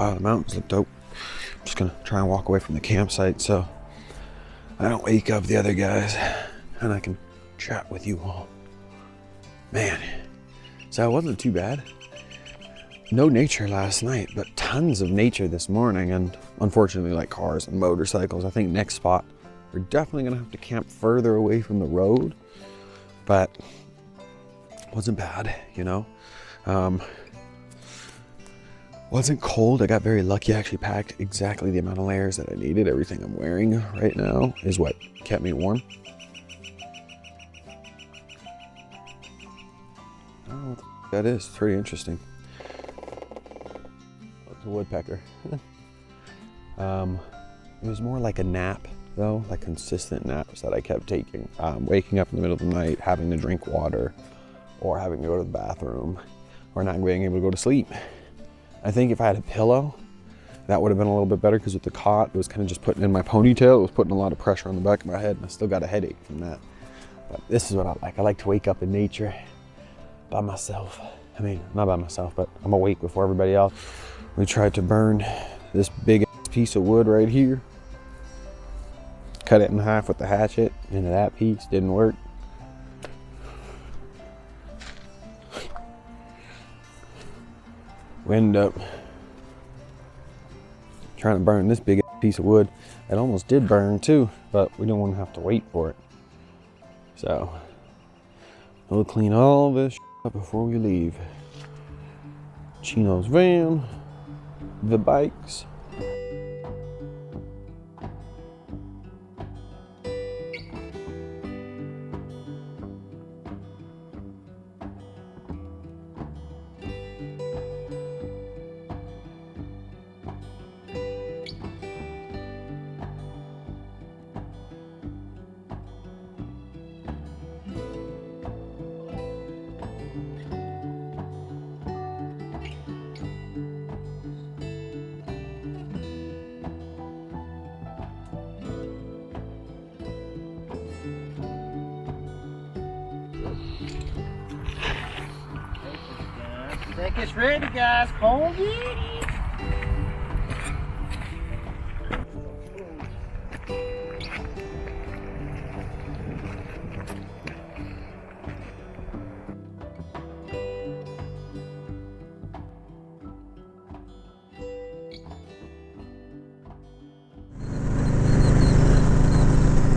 Wow, the mountains look dope. I'm just gonna try and walk away from the campsite so I don't wake up the other guys and I can chat with you all. Man, so it wasn't too bad. No nature last night, but tons of nature this morning, and unfortunately like cars and motorcycles. I think next spot, we're definitely gonna have to camp further away from the road, but wasn't bad, you know. Wasn't cold. I got very lucky. I actually packed exactly the amount of layers that I needed. Everything I'm wearing right now is what kept me warm. I don't know what that is. It's pretty interesting. It's a woodpecker. It was more like a nap though, like consistent naps that I kept taking. Waking up in the middle of the night, having to drink water, or having to go to the bathroom, or not being able to go to sleep. I think if I had a pillow, that would have been a little bit better, because with the cot, it was kind of just putting in my ponytail. It was putting a lot of pressure on the back of my head, and I still got a headache from that. But this is what I like. I like to wake up in nature by myself. I mean, not by myself, but I'm awake before everybody else. We tried to burn this big piece of wood right here. Cut it in half with the hatchet into that piece. Didn't work. We ended up trying to burn this big piece of wood. It almost did burn too, but we didn't want to have to wait for it. So we'll clean all this up before we leave. Chino's van, the bikes. Deck is ready, guys. Come on, get it.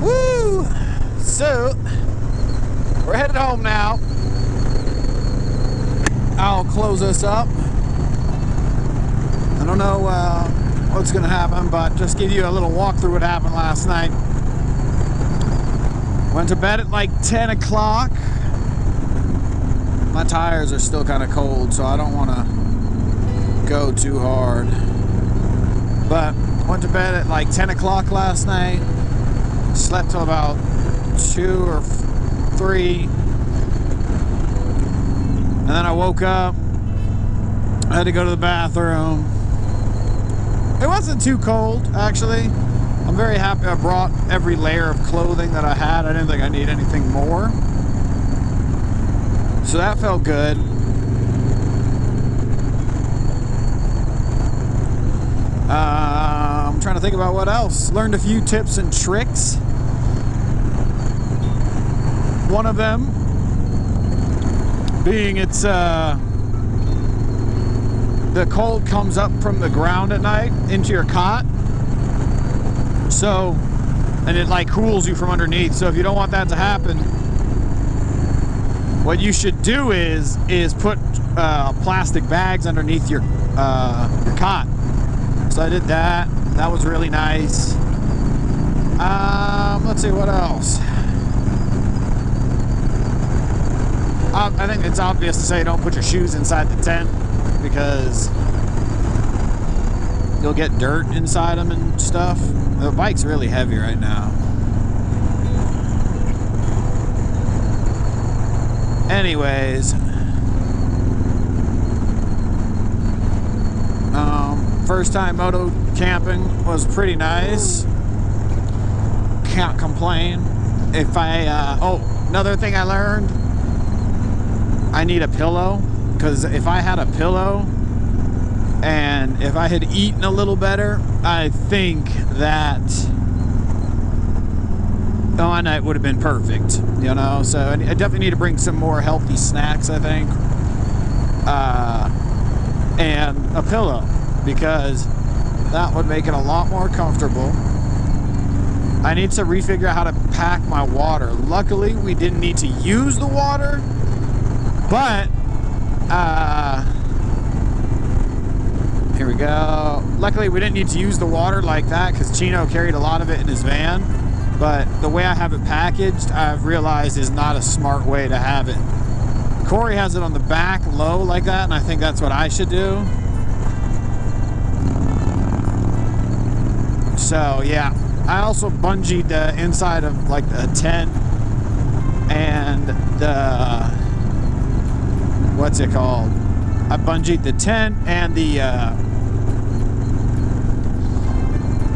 Woo! So, we're headed home now. I'll close this up. I don't know what's gonna happen, but just give you a little walkthrough what happened last night. Went to bed at like 10 o'clock. My tires are still kind of cold, so I don't want to go too hard. But went to bed at like 10 o'clock last night. Slept till about 2 or 3. And then I woke up, I had to go to the bathroom. It wasn't too cold, actually. I'm very happy I brought every layer of clothing that I had. I didn't think I need anything more. So that felt good. I'm trying to think about what else. Learned a few tips and tricks. One of them being it's the cold comes up from the ground at night into your cot, so, and it like cools you from underneath. So if you don't want that to happen, what you should do is put plastic bags underneath your cot. So I did that. That was really nice. Let's see what else. I think it's obvious to say don't put your shoes inside the tent, because you'll get dirt inside them and stuff. The bike's really heavy right now. Anyways, first time moto camping was pretty nice. Can't complain. If I, another thing I learned, I need a pillow, because if I had a pillow, And if I had eaten a little better, I think that my night would have been perfect, you know? So I definitely need to bring some more healthy snacks, I think. And a pillow, because that would make it a lot more comfortable. I need to refigure out how to pack my water. Luckily, we didn't need to use the water, but here we go. Luckily, we didn't need to use the water like that because Chino carried a lot of it in his van. But the way I have it packaged, I've realized is not a smart way to have it. Corey has it on the back low like that, and I think that's what I should do. So yeah, I also bungeed the inside of like the tent and the, what's it called? I bungeed the tent and the,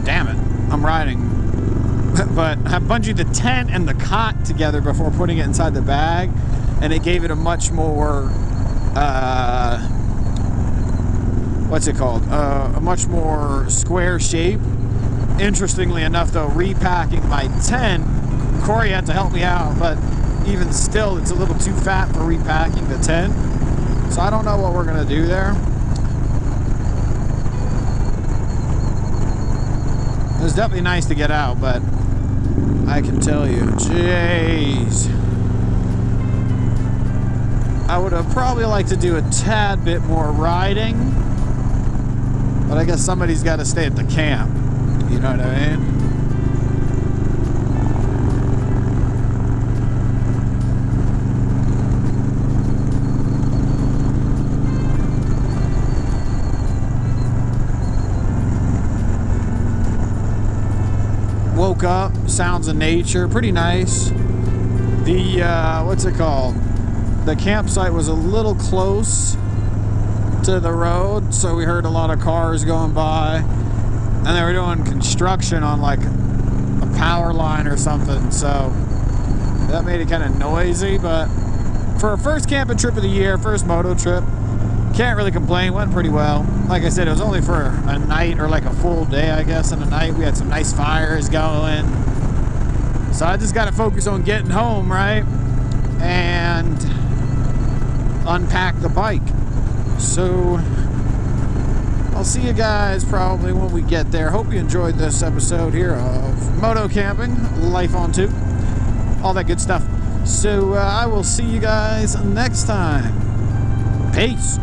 damn it, I'm riding. But I bungeed the tent and the cot together before putting it inside the bag, and it gave it a much more, what's it called? A much more square shape. Interestingly enough, though, repacking my tent, Corey had to help me out, but even still, it's a little too fat for repacking the tent. So I don't know what we're gonna do there. It was definitely nice to get out, but I can tell you, jeez. I would have probably liked to do a tad bit more riding, but I guess somebody's got to stay at the camp. You know what I mean? Woke up, sounds of nature, pretty nice. The, what's it called? The campsite was a little close to the road, so we heard a lot of cars going by. And they were doing construction on like a power line or something, so that made it kind of noisy. But for a first camping trip of the year, first moto trip, can't really complain, went pretty well. Like I said, it was only for a night, or like a full day, I guess, and a night. We had some nice fires going. So I just got to focus on getting home, right? And unpack the bike. So I'll see you guys probably when we get there. Hope you enjoyed this episode here of Moto Camping, Life on 2, all that good stuff. So I will see you guys next time. Peace.